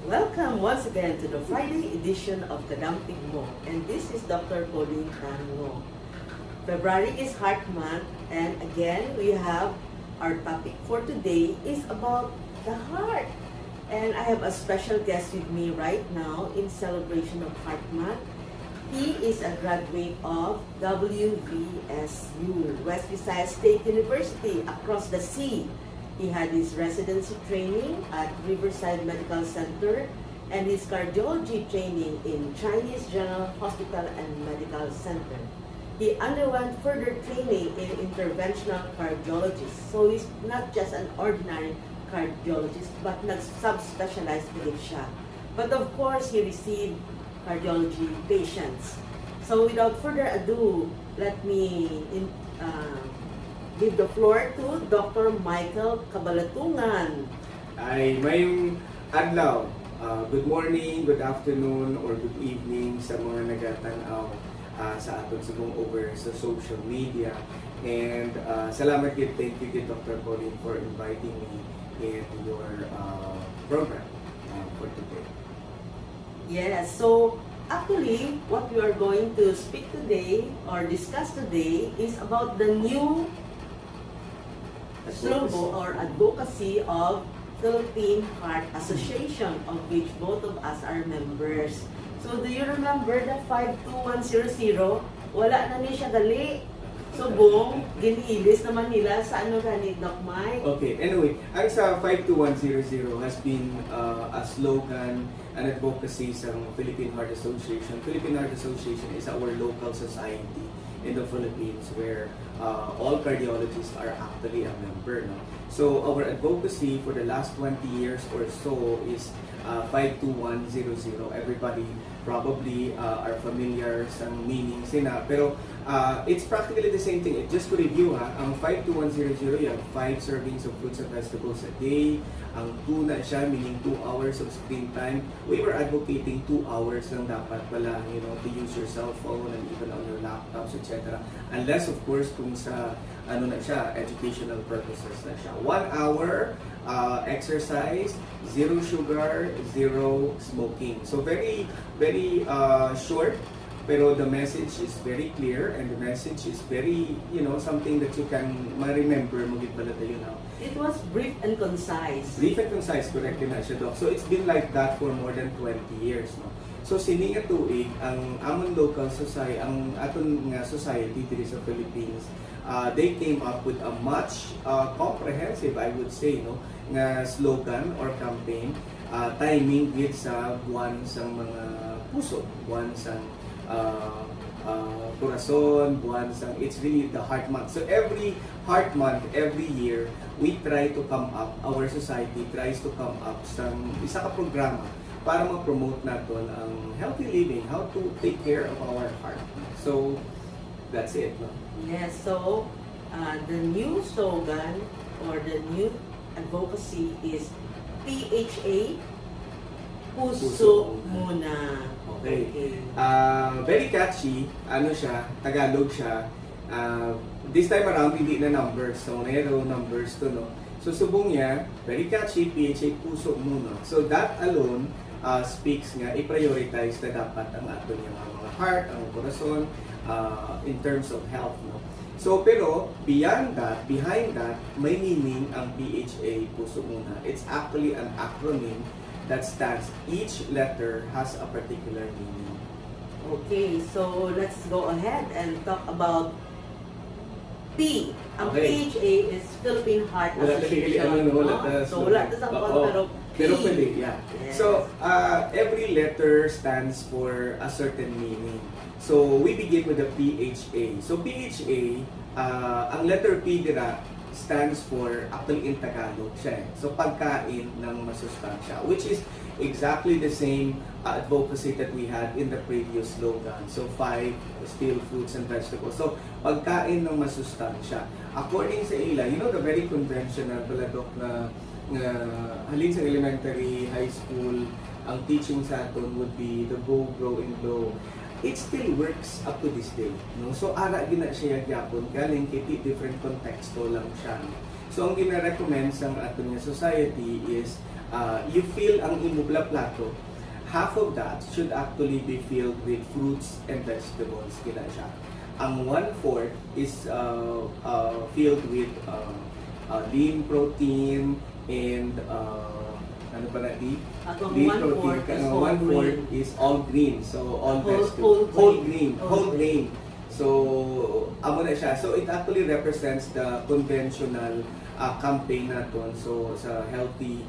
Welcome once again to the Friday edition of Kadampig Mo, and this is Dr. Pauline Tan Ngo. February is Heart Month, and again we have our topic for today is about the heart. And I have a special guest with me right now in celebration of Heart Month. He is a graduate of WVSU, West Visayas State University, across the sea. He had his residency training at Riverside Medical Center and his cardiology training in Chinese General Hospital and Medical Center. He underwent further training in interventional cardiology. So he's not just an ordinary cardiologist, but nag-subspecialize din siya. But of course, he received cardiology patients. So without further ado, let me give the floor to Dr. Michael Cabalatungan. Ay, mayong adlaw. Good morning, good afternoon, or good evening sa mga nagatanaw sa aton subong over sa social media. And salamat gid, thank you gid Dr. Pauline for inviting me in your program for today. Yes, so actually what we are going to speak today or discuss today is about the new slogan or advocacy of Philippine Heart Association, of which both of us are members. So do you remember the 52100? Wala na ni siya gali. So buong giniilis naman nila sa ano gani, Doc Mike? Okay, anyway, ang sa 52100 has been a slogan and advocacy sa Philippine Heart Association. Philippine Heart Association is our local society in the Philippines where all cardiologists are actually a member. No? So our advocacy for the last 20 years or so is 52100. Everybody probably are familiar sa meaning sina. Pero it's practically the same thing. Just to review, ang 52100, you have 5 servings of fruits and vegetables a day. Ang 2 na siya, meaning 2 hours of screen time. We were advocating 2 hours lang dapat pala, to use your cell phone and even on your laptops, etc. Unless, of course, kung sa educational purposes na siya. 1 hour exercise, 0 sugar, 0 smoking. So very, very short. Pero the message is very clear and the message is very, something that you can ma-remember mo gid pala tayo now. It was brief and concise. Brief and concise, correct na siya, Doc. So it's been like that for more than 20 years, no? So sining nga tuig, ang amon local society, ang aton nga society diri sa Philippines, they came up with a much comprehensive, I would say, nga slogan or campaign, timing with sa buwan sang mga puso, buwan sang corazon, buwan sang, it's really the heart month. So every heart month, every year, we try to come up, our society tries to come up sa isa ka programa para ma-promote natin ang healthy living, how to take care of our heart. So that's it. No? Yes, so the new slogan or the new advocacy is PHA, Puso Muna. Okay. Very catchy. Ano siya? Tagalog siya. This time around, hindi na numbers. So, nero numbers to, no? So, subong niya, very catchy, PHA, Puso Muna. So, that alone speaks nga, i-prioritize na dapat ang aton yung mga heart, ang corazon, in terms of health, no? So, pero, beyond that, behind that, may meaning ang PHA, Puso Muna. It's actually an acronym that stands, each letter has a particular meaning. Okay, so let's go ahead and talk about P. Ang Okay. PHA is Philippine Heart Wala Association. So wala ta sa pero P. Pero pwede, yeah. Yes. So, every letter stands for a certain meaning. So, we begin with the PHA. So, PHA, ang letter P dira, stands for, actually in Tagalog siya. So, pagkain ng masustansya, which is exactly the same advocacy that we had in the previous slogan. So, 5 still fruits and vegetables. So, pagkain ng masustansya. According sa ila, the very conventional pala, Doc, na halin sa elementary, high school, ang teaching sa aton would be the go, grow, and glow. It still works up to this day. No? So, ara gina siya gyapon galing kiti different contexto lang siya. So, ang gina-recommend sa aton nga society is you feel ang imubla plato, half of that should actually be filled with fruits and vegetables kina siya. Ang 1/4 is filled with lean protein and ano pa na di? Atong Lean 1/4 protein. is Ang whole 1/4 grain. is all green. So all Whole vegetables. grain. Whole grain. So amo na siya. So it actually represents the conventional campaign naton. So sa healthy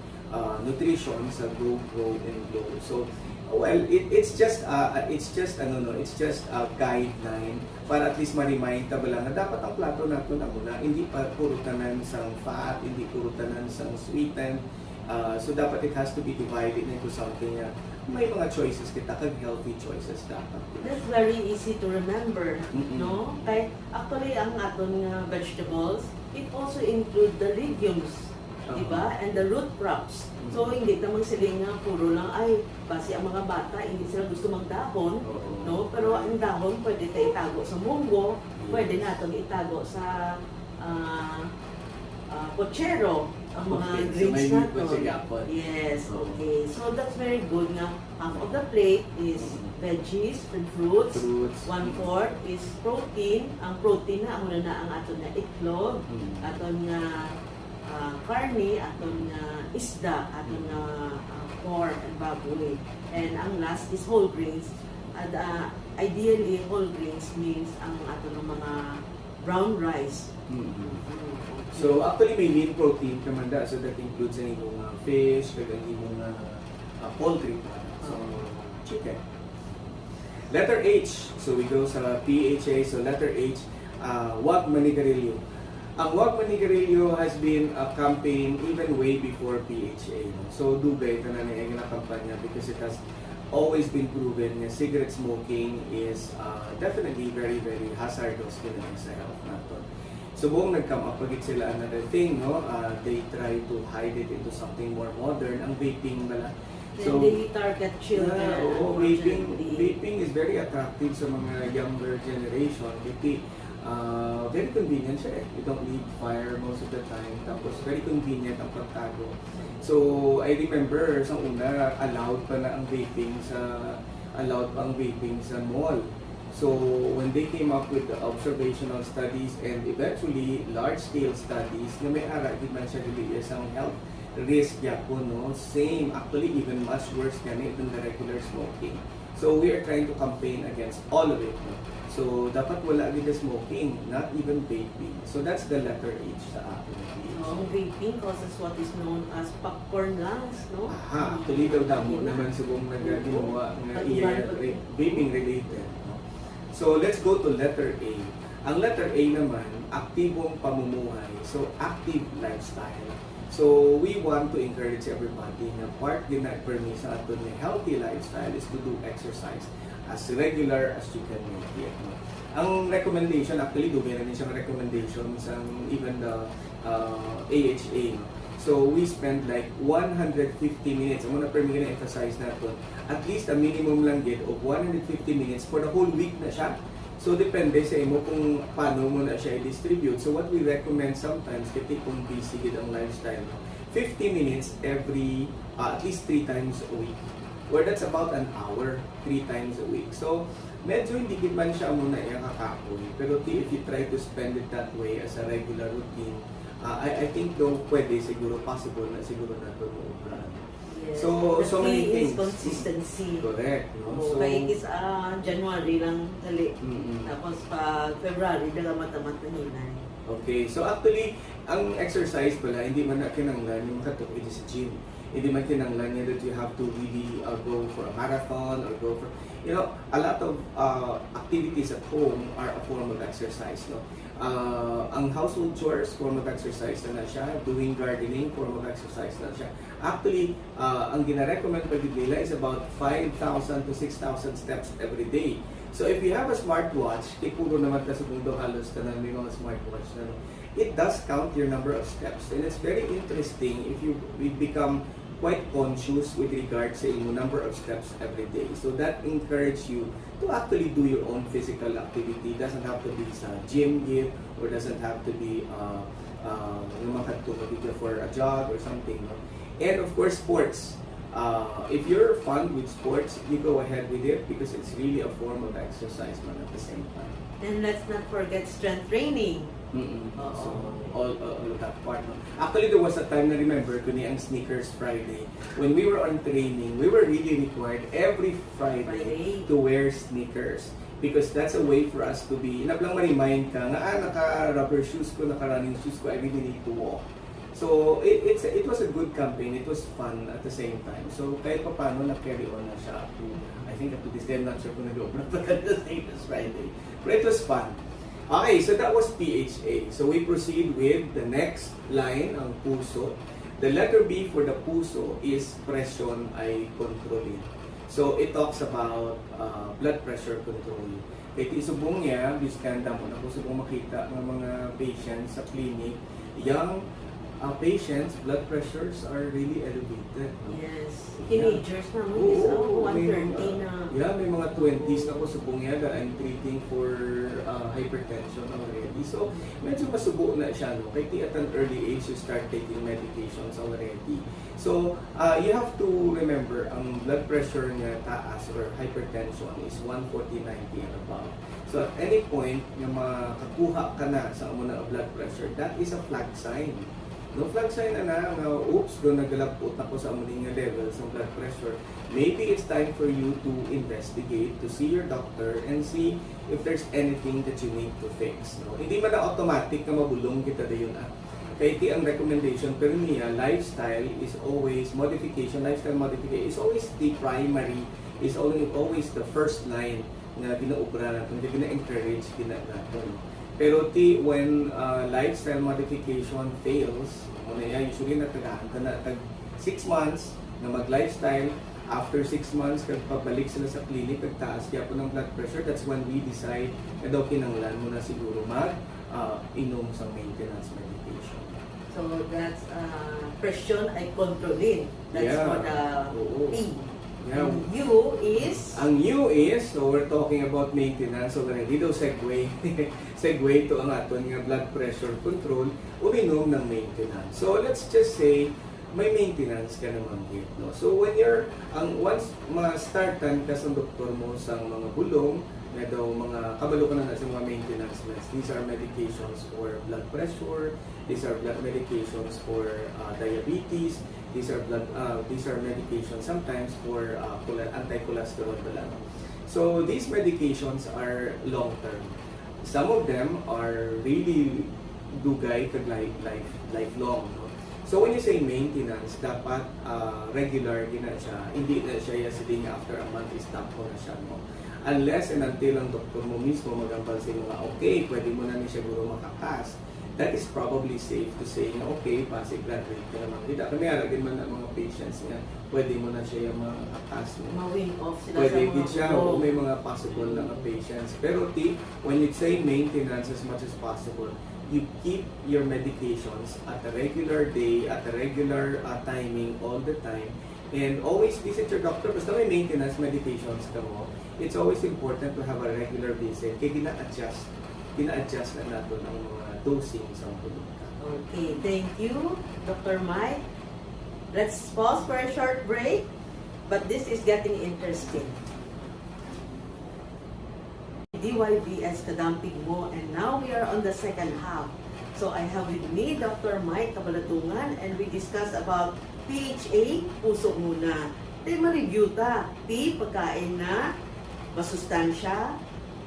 nutrition sa grow and glow. So well, it's just a guideline para at least ma-remind ta bala nga dapat ang plato nato na muna hindi pa puro tanan sang fat, hindi puro tanan sang sweetened. So dapat it has to be divided into something na may mga choices kita kag healthy choices dapat. That's very easy to remember, Mm-mm. no? Kaya actually ang aton nga vegetables, it also include the legumes, di ba? And the root crops. So hindi tamang sila nga puro lang ay base ang mga bata hindi sila gusto magdahon, Oo. no? Pero ang dahon pwede tayo itago sa munggo, pwede natin itago sa pochero, ang mga Okay, so greens may natin. pochegapon. Yes, Oo. okay. So that's very good nga. Half of the plate is veggies and fruits. Fruits. 1/4 is protein. Ang protein na muna na ang aton nga itlog, aton nga karne, aton nga isda, aton nga pork and baboy. And ang last is whole grains. And ideally whole grains means ang aton nga mga brown rice. So actually may lean protein naman da, so that includes any mga fish, kag any mga poultry products. So chicken. Letter H. So we go sa PHA. So letter H, Huwag Manigarilyo. Ang Huwag Manigarilyo has been a campaign even way before PHA. So dugay ka na niya na kampanya because it has always been proven na cigarette smoking is definitely very, very hazardous din sa health natin. So buong nag-come up agad sila another thing, no? They try to hide it into something more modern. Ang vaping bala. So, they target children. Vaping is very attractive sa mga younger generation. Very convenient siya eh. You don't need fire most of the time. Tapos very convenient ang pagtago. So I remember sa una allowed pa ang vaping sa mall. So when they came up with the observational studies and eventually large-scale studies na may ara di man siya dili isang health risk yapon, no? Same, actually even much worse than the regular smoking. So we are trying to campaign against all of it, no? So dapat wala gid smoking, not even vaping. So that's the letter H sa akin. Ang vaping causes what is known as popcorn lungs, no? Aha, actually daw damo naman subong nagagawa nga vaping related. No? So let's go to letter A. Ang letter A naman, aktibong pamumuhay. So active lifestyle. So we want to encourage everybody na part din na permis sa aton ng healthy lifestyle is to do exercise as regular as you can make it. No? Ang recommendation, actually dugay na siyang recommendation sa even the AHA. No? So we spend like 150 minutes. Ang muna permis na emphasize natin, at least a minimum lang gid of 150 minutes for the whole week na siya. So depende sa imo kung paano mo na siya i-distribute. So what we recommend sometimes, kasi kung busy gid ang lifestyle, 50 minutes every, at least 3 times a week. Or that's about an hour, 3 times a week. So medyo hindi gid man siya muna kakapoy. Pero if you try to spend it that way as a regular routine, I think though pwede, siguro possible na siguro na ito mo. Yes. So The many key things. is consistency. Correct. No? So, kaya is January lang dali. Mm-mm. Tapos pag February, daga matamat na hinay. Okay, so actually, ang exercise pala, hindi man na kinanglan yung katukid sa gym. Hindi man kinanglan niya that you have to really go for a marathon or go for, a lot of activities at home are a form of exercise, no? Ang household chores, form of exercise na siya. Doing gardening, form of exercise na siya. Actually, ang gina-recommend pa nila is about 5,000 to 6,000 steps every day. So if you have a smartwatch, puro naman ka sa mundo halos ka na may mga smartwatch na, no? It does count your number of steps. And it's very interesting if you become quite conscious with regard sa yung number of steps every day. So that encourages you to actually do your own physical activity. It doesn't have to be sa gym gear or doesn't have to be for a jog or something. No? And of course, sports. If you're fun with sports, you go ahead with it because it's really a form of exercise man at the same time. And let's not forget strength training. So, all of that part. No? Actually, there was a time na remember ko ni ang Sneakers Friday. When we were on training, we were really required every Friday to wear sneakers. Because that's a way for us to be, inap lang ma-remind ka nga, naka-rubber shoes ko, naka-running shoes ko, I really need to walk. So, it was a good campaign. It was fun at the same time. So, kahit pa paano, na-carry on na siya up to, I think up to this day, I'm not sure kung nag-open up agad the Sneakers Friday. But it was fun. Okay, so that was PHA. So, we proceed with the next line, ang puso. The letter B for the puso is presyon ay kontrolin. So, it talks about blood pressure control. Kaya isubong niya, biskanda mo na kung subong makita ng mga patients sa clinic, young patients, blood pressures are really elevated. No? Yes. Teenagers na mo, is 130 na. Yeah, may mga 20s na ko subong niya that I'm treating for hypertension already. So, medyo masubo na siya. No? Kaya at an early age, you start taking medications already. So, you have to remember, ang blood pressure niya taas or hypertension is 140/90 and above. So, at any point, yung makakuha ka na sa amo na blood pressure, that is a flag sign. No flag sign na oops, doon nagalapot na ko sa amuning level sa blood pressure. Maybe it's time for you to investigate, to see your doctor, and see if there's anything that you need to fix. No? Hindi man na automatic na mabulong kita da yun. Kaya iti ang recommendation, pero niya, lifestyle is always, lifestyle modification is always the primary, is always the first line na ginaupra natin, na gina-encourage, natin. Pero when lifestyle modification fails, usually natagahan ka na tag 6 months na mag-lifestyle, after 6 months, pabalik sila sa clinic, nagtaas kaya po ng blood pressure, that's when we decide na daw kinanglan mo na siguro inom sa maintenance medication. So that's presyon ay kontrolin. That's for the P. Yeah. And U is? Ang U is, so we're talking about maintenance already. Daw segue to ang aton nga blood pressure control, uminom ng maintenance. So let's just say, may maintenance ka naman here. No? So when once ma-startan ka sa doktor mo sa mga bulong, na daw mga kabalo ka na sa mga maintenance meds. These are medications for blood pressure, these are blood medications for diabetes, these are medications sometimes for anti-cholesterol lang. So these medications are long-term. Some of them are really dugay kag lifelong. No? So when you say maintenance, dapat regular gina siya. Hindi na siya yasiling after a month stop ko na siya. No? Unless and until ang doktor mo mismo magambal sa mga okay, pwede mo na ni siguro makakas. That is probably safe to say na okay, basic blood rate ka naman. Hindi kami aragin man ang mga patients niya, pwede mo na siya yung makakas. Ma-win off sila pwede sa mga siya, may mga possible na patients. Pero when you say maintenance as much as possible, you keep your medications at a regular day, at a regular timing all the time. And always visit your doctor. Basta may maintenance medications ka mo, it's always important to have a regular visit. Kaya gina-adjust na natin ang mga dosing sa produkta. Okay, thank you, Dr. Mike. Let's pause for a short break, but this is getting interesting. DYBS kadampig mo, and now we are on the second half. So I have with me Dr. Mike Kabalatungan, and we discuss about PHA, puso muna. Tayo ma-review ta. P, pagkain na masustansya.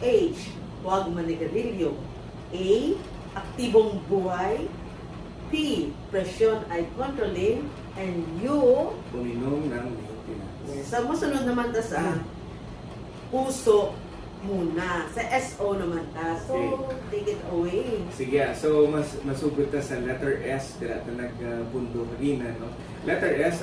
H, huwag manigarilyo. A, aktibong buhay. P, presyon ay kontrolin. And U, uminom ng maintenance. yes. So, masunod naman ta sa puso muna. Sa SO naman ta. So, take it away. Sige, so masugot ta sa letter S, kaya ito nagbundo kanina, no? Letter S,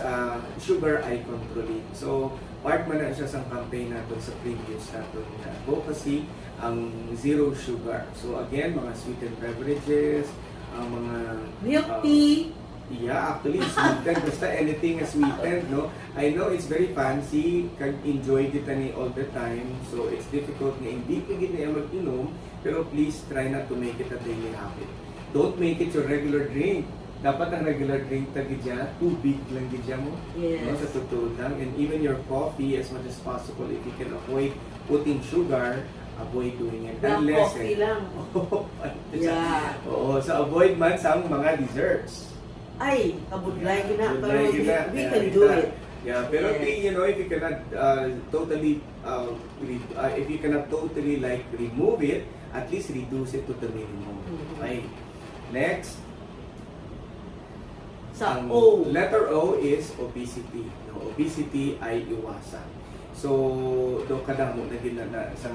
sugar eye controlling. So, part man na siya sa campaign natin sa previous natin advocacy, ang zero sugar. So, again, mga sweetened beverages, ang mga Milk tea. yeah, actually, sweetened. Basta anything na sweetened, no? I know it's very fancy, kag-enjoy kita ni all the time, so it's difficult na hindi pigit na mag-inom, pero please try not to make it a daily habit. Don't make it your regular drink. dapat ang regular drink tagidya, tubig lang gidya mo. Yes. No, sa totoo lang. And even your coffee, as much as possible, if you can avoid putting sugar, avoid doing it. Black Unless, coffee lang. Yeah. Oo, so avoid man sa mga desserts. Ay, kabudlay gina, pero Budlay we gina. we Yeah, can do ita. it. Yeah, pero Yes. you know, if you cannot totally, if you cannot totally like remove it, at least reduce it to the minimum. Mhm. Okay. Next, Sa ang O. letter O is obesity. No, obesity ay iwasan. So, do kadamo na ginana sa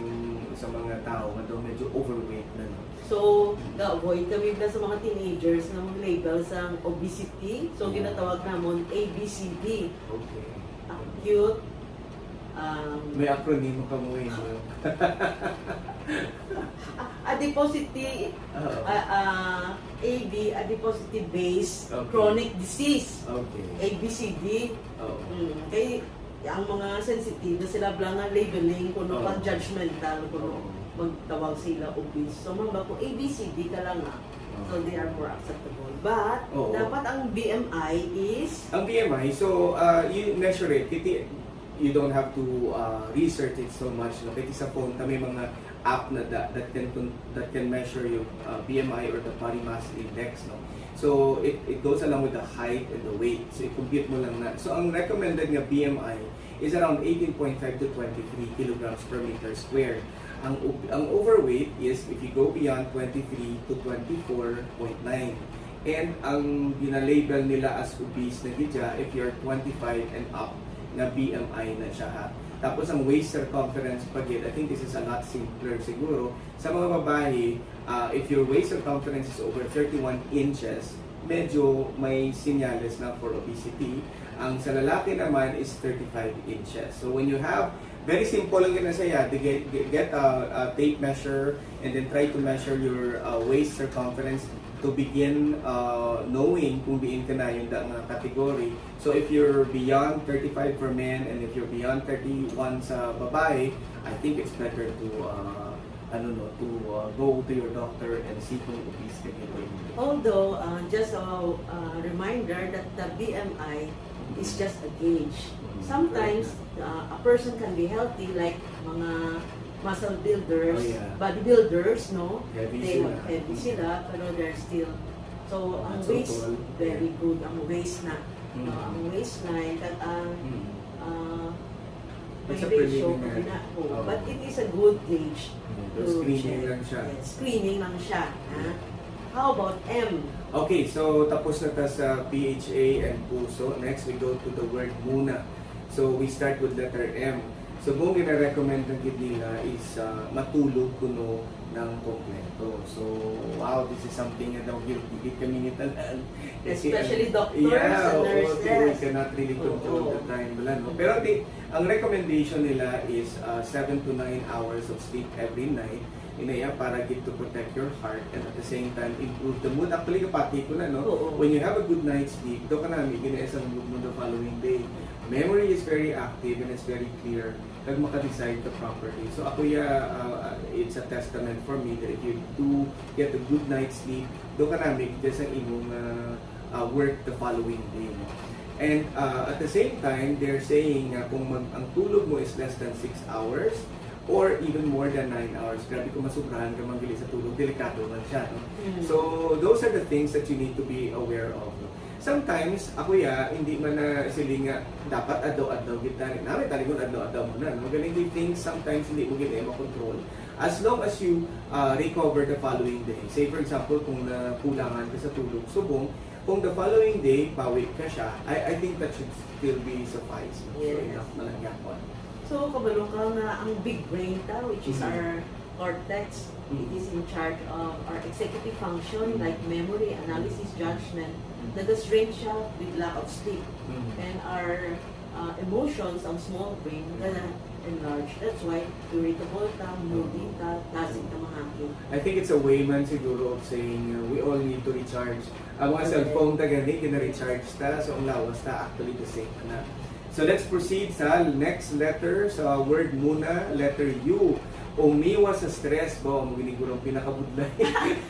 mga tao nga daw medyo overweight na. No? So, ga-avoid kami na sa mga teenagers na mga label sa obesity. So, ginatawag namon ABCD. Okay. Acute, May acronym ka mo eh. No? adiposity, Oo. AB, adiposity base, Okay. chronic disease. Okay. ABCD. Oo. Kaya ang mga sensitive na sila lang ang labeling kuno Oo. pang judgmental kuno Oo. magtawag sila obese. So mga ko ABCD ka lang So they are more acceptable. But Oo. dapat ang BMI is Ang BMI, so you measure it. You don't have to research it so much. No? Kasi sa phone, kami mga app na that can measure your BMI or the body mass index. No? So it goes along with the height and the weight. So i-compute mo lang na. So ang recommended nga BMI is around 18.5 to 23 kilograms per meter square. Ang overweight is if you go beyond 23 to 24.9. And ang ginalabel nila as obese na gidya if you're 25 and up na BMI na siya ha. Tapos ang waist circumference pagid, I think this is a lot simpler siguro. Sa mga babae, if your waist circumference is over 31 inches, medyo may sinyales na for obesity. Ang sa lalaki naman is 35 inches. So when you have, very simple lang yun na saya, get a tape measure and then try to measure your waist circumference to begin knowing kung diin ka na yung mga category. So if you're beyond 35 for men and if you're beyond 31 sa babae, I think it's better to go to your doctor and see kung obese ka gano'n. although just a reminder that the BMI is just a gauge. Sometimes a person can be healthy like mga muscle builders, Oh, yeah. bodybuilders, no? Heavy They sila. heavy sila, pero they're still. So, ang That's waist, all. very good. Ang waist na. Mm. Ang waistline, at ang may It's a ratio, preliminary. Oh. but it is a good gauge. So, to screening check. lang siya. Yes, screening lang siya. Ha? How about M? Okay, so tapos na ta sa PHA and puso. Next, we go to the word muna. So we start with letter M. So kung gina-recommend ng nila is matulog kuno ng kompleto. So wow, this is something na daw gilgit kami ni tanan. Especially doctors yeah, and oo, nurses. we cannot really control Oo. the time. Wala, no? Pero ang recommendation nila is 7 to 9 hours of sleep every night. Inaya para to protect your heart and at the same time improve the mood. Actually, kapati ko na, no? Oo. When you have a good night's sleep, ito ka namin, ginayas ang mood mo the following day. Memory is very active and it's very clear pag maka-decide ka properly. So ako it's a testament for me that if you do get a good night's sleep, doon ka namin, just ang imong work the following day. No? And at the same time, they're saying kung ang tulog mo is less than 6 hours, or even more than 9 hours. Grabe kung masubrahan ka manggili sa tulog, delikado man siya. No? So, those are the things that you need to be aware of. No? Sometimes, ako hindi man na sila nga, dapat adlaw-adlaw kita. Namin talagang adlaw-adlaw mo na. No? Galing things, sometimes hindi mo gina makontrol. As long as you recover the following day. Say for example, kung nakulangan ka sa tulog, subong, kung the following day, pawik ka siya, I think that should still be suffice. No? So, Yes. enough na lang yapon. So, kabalo ka na ang big brain ta, which is Mhm. our cortex. It is in charge of our executive function like memory, analysis, judgment. Nag-strain siya with lack of sleep. And our emotions, ang small brain, gana enlarge. That's why irritable ta, moody ta, lasing ta mahangin. I think it's a way man siguro of saying we all need to recharge. Ang mga cellphone ta gani kina-recharge ta, so ang lawas ta actually the same na. So let's proceed sa next letter sa word muna, letter U. umiwas sa stress ba ang ginigurong pinakabudlay.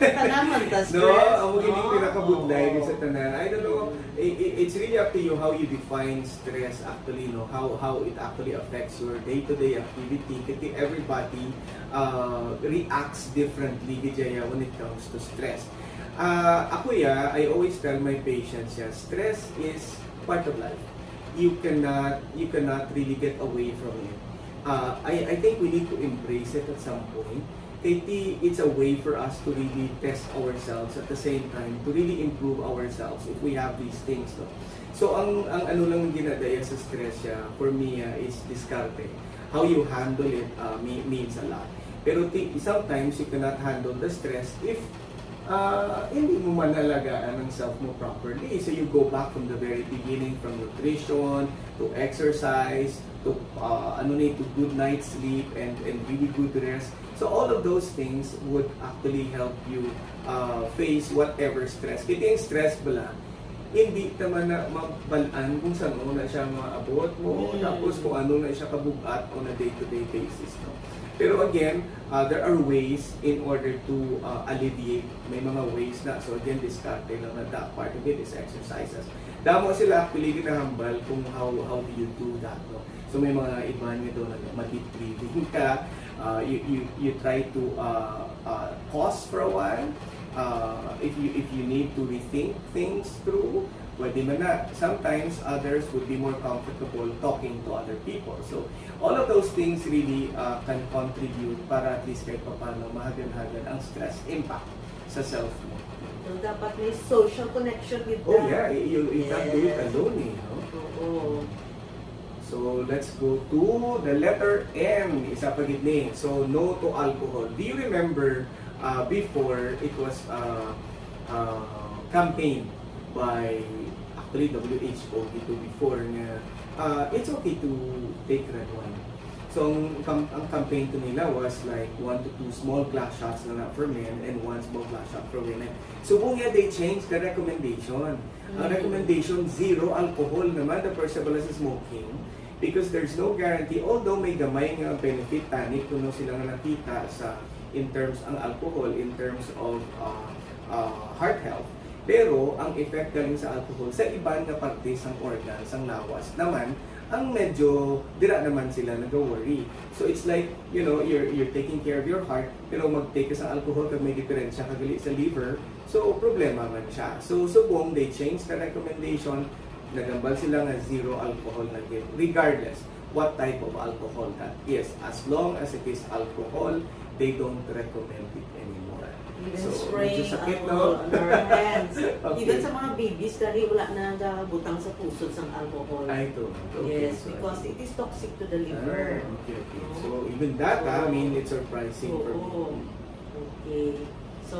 Tanaman ta stress. No, ang magiging no? pinakabudlay Oo. sa tanan. I don't know. It's really up to you how you define stress actually, no? How it actually affects your day-to-day activity. Kasi everybody reacts differently Vijaya, when it comes to stress. Ako I always tell my patients, stress is part of life. You cannot really get away from it. I think we need to embrace it at some point. It's a way for us to really test ourselves at the same time to really improve ourselves if we have these things. No? So ang ano lang ginadaya sa stress for me is diskarte. How you handle it means a lot. Pero sometimes you cannot handle the stress if hindi mo manalagaan ang self mo properly. So you go back from the very beginning, from nutrition to exercise to to good night's sleep and really good rest. So all of those things would actually help you face whatever stress. Kasi yung stress bala, hindi naman na mabalaan kung saan mo na siya maabot mo, tapos kung ano na siya kabugat on a day-to-day basis. No? Pero again, there are ways in order to alleviate. May mga ways na. So again, discarte lang na that part of it is exercises. Damo sila actually ginahambal kung how do you do that. No? So may mga iba nyo doon na ma-deep breathing ka. You try to pause for a while. If you need to rethink things through, pwede man na. Sometimes others would be more comfortable talking to other people. So all of those things really can contribute para at least kahit paano mahagan-hagan ang stress impact sa self mo. So, dapat may social connection with Oh that. yeah, you can't do it alone no? Oo. So let's go to the letter M. Isa pa gid. So no to alcohol. Do you remember before it was campaign by actually WHO dito before nga it's okay to take red wine. So ang campaign to nila was like 1 to 2 small glass shots na for men and 1 small glass shot for women. So bunya they changed the recommendation. Ang recommendation, 0 alcohol naman, the perceivable as smoking, because there's no guarantee, although may gamay nga benefit tani kuno sila nga nakita sa in terms ang alcohol in terms of heart health. Pero ang effect galing sa alcohol sa iban nga parte sang organs, sang lawas naman ang medyo dira naman sila nag-worry. So it's like, you're taking care of your heart pero mag-take ka sa alcohol kag may diferensya kagali sa liver, so problema man siya. So subong they changed the recommendation, nagambal sila nga 0 alcohol na gid regardless what type of alcohol that is. As long as it is alcohol, they don't recommend it anymore. Even So, spraying medyo sakit, alcohol no? on our hands. Okay. Even sa mga babies, kari wala na butang sa puso ng alcohol. Ay, ito. Yes, because it is toxic to the liver. Okay. So even that, I mean, it's surprising for Oo. me. Okay. So,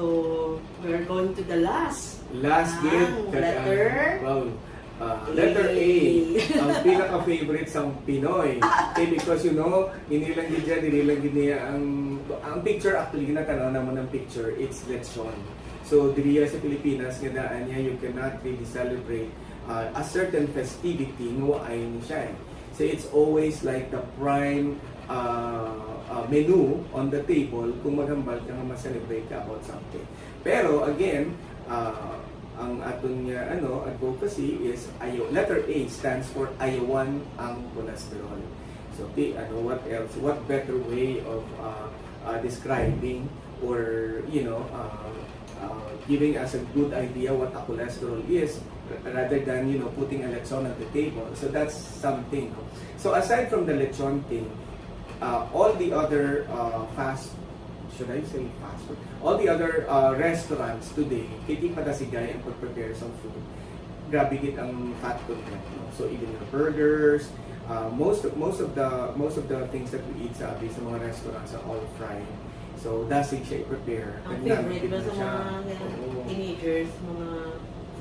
we're going to the last. Last game. Letter? Wow. Letter A. Ang pinaka-favorite sa Pinoy. Okay, because inilang niya ang picture actually, ginatanaw naman ng picture, it's lechon. So, diriya sa Pilipinas, gadaan niya, you cannot really celebrate a certain festivity, ay siya. So, it's always like the prime menu on the table kung maghambal ka nga ma-celebrate ka about something. Pero, again, ang aton nga advocacy is letter A stands for ayawan ang cholesterol. So what else? What better way of describing or giving us a good idea what a cholesterol is rather than putting a lechon at the table. So that's something. So aside from the lechon thing, all the other all the other restaurants today, hindi pa dasigay ang pag-prepare some food. Grabe git ang fat content. No? So even the burgers, most of the things that we eat sa mga restaurants are all fried. So dasig siya i-prepare. Ang favorite ba sa mga teenagers, mga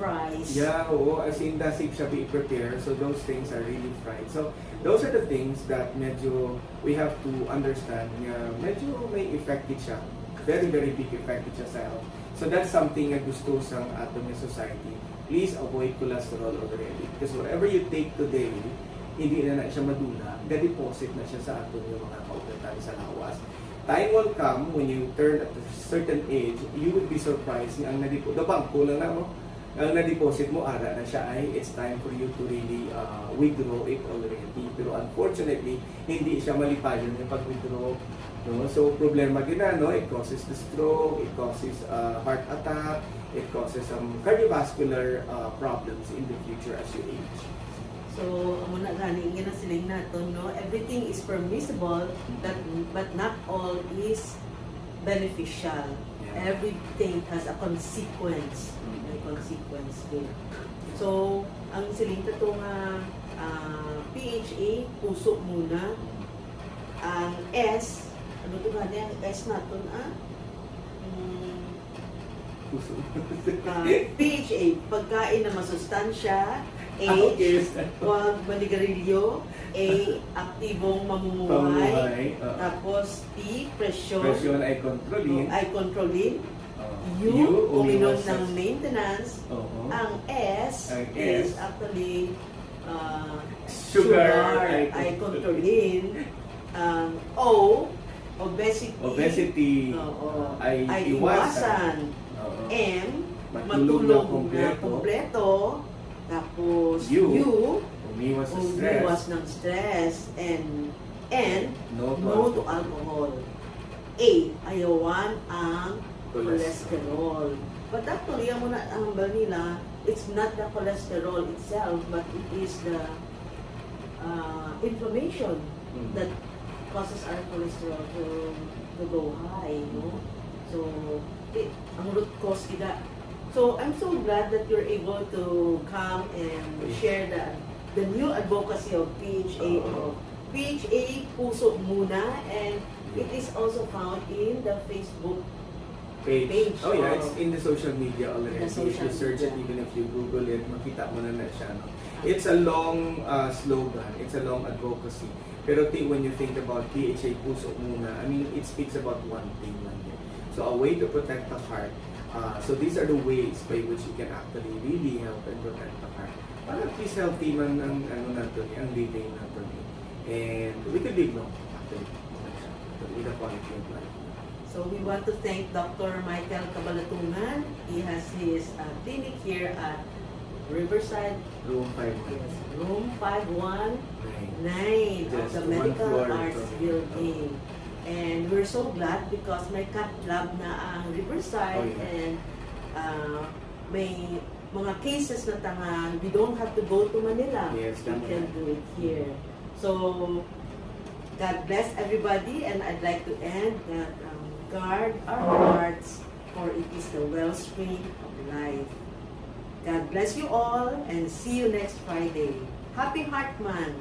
fries? Yeah, as in dasig siya i-prepare. So those things are really fried. So those are the things that medyo we have to understand nga medyo may effect siya. Very, very big effect siya sa health. So that's something na gusto sa ating society. Please avoid cholesterol already. Because whatever you take today, hindi na siya madula, ga-deposit na siya sa ating mga kaugatan sa lawas. time will come when you turn at a certain age, you would be surprised ang nadipo. The bank, kulang na mo. Ang na-deposit mo, ara na siya ay it's time for you to really withdraw it already. Pero unfortunately, hindi siya malipayan yung pag-withdraw. No? So, problema gina, no? It causes the stroke, it causes heart attack, it causes some cardiovascular problems in the future as you age. So, muna gani nga na siling naton, no? Everything is permissible, but not all is beneficial. Yeah. Everything has a consequence. May consequence din. So, ang siling to nga PHA, puso muna. Ang S, ano to gani ang S naton, PHA, pagkain na masustansya. A, huwag manigarilyo. A, aktibong mamumuhay. Tapos P, presyon. Presyon ay kontrolin. U, uminom ng maintenance. Ang S is actually sugar ay kontrolin. O, obesity ay iwasan. M, matulog na kompleto. Tapos U, umiwas ng stress. And N, no to alcohol. A, ayawan ang cholesterol. But actually, ang nila, it's not the cholesterol itself, but it is the inflammation that causes our cholesterol to go high, no? So, ang root cause kita. So, I'm so glad that you're able to come and share the new advocacy of PHA. PHA, Puso Muna, and it is also found in the Facebook page. Oh yeah, it's in the social media already. If you search it, media. even if you Google it, makita mo na siya. No? It's a long slogan. It's a long advocacy. Pero when you think about PHA, Puso Muna, I mean, it speaks about one thing lang yun. So a way to protect the heart. So these are the ways by which you can actually really help and protect the heart. Para at least healthy man ang ang living natin. And we could live long actually with a quality of life. So we want to thank Dr. Michael Cabalatungan. He has his clinic here at Riverside. Room 5. Yes, room 519 of Just the one Medical floor Arts from- Building. And we're so glad because may cat lab na ang Riverside, Oh, yeah. and may mga cases na tangan, we don't have to go to Manila. Yes, We tama. can do it here. So, God bless everybody, and I'd like to end that guard our hearts, for it is the wellspring of life. God bless you all, and see you next Friday. Happy Heart Month!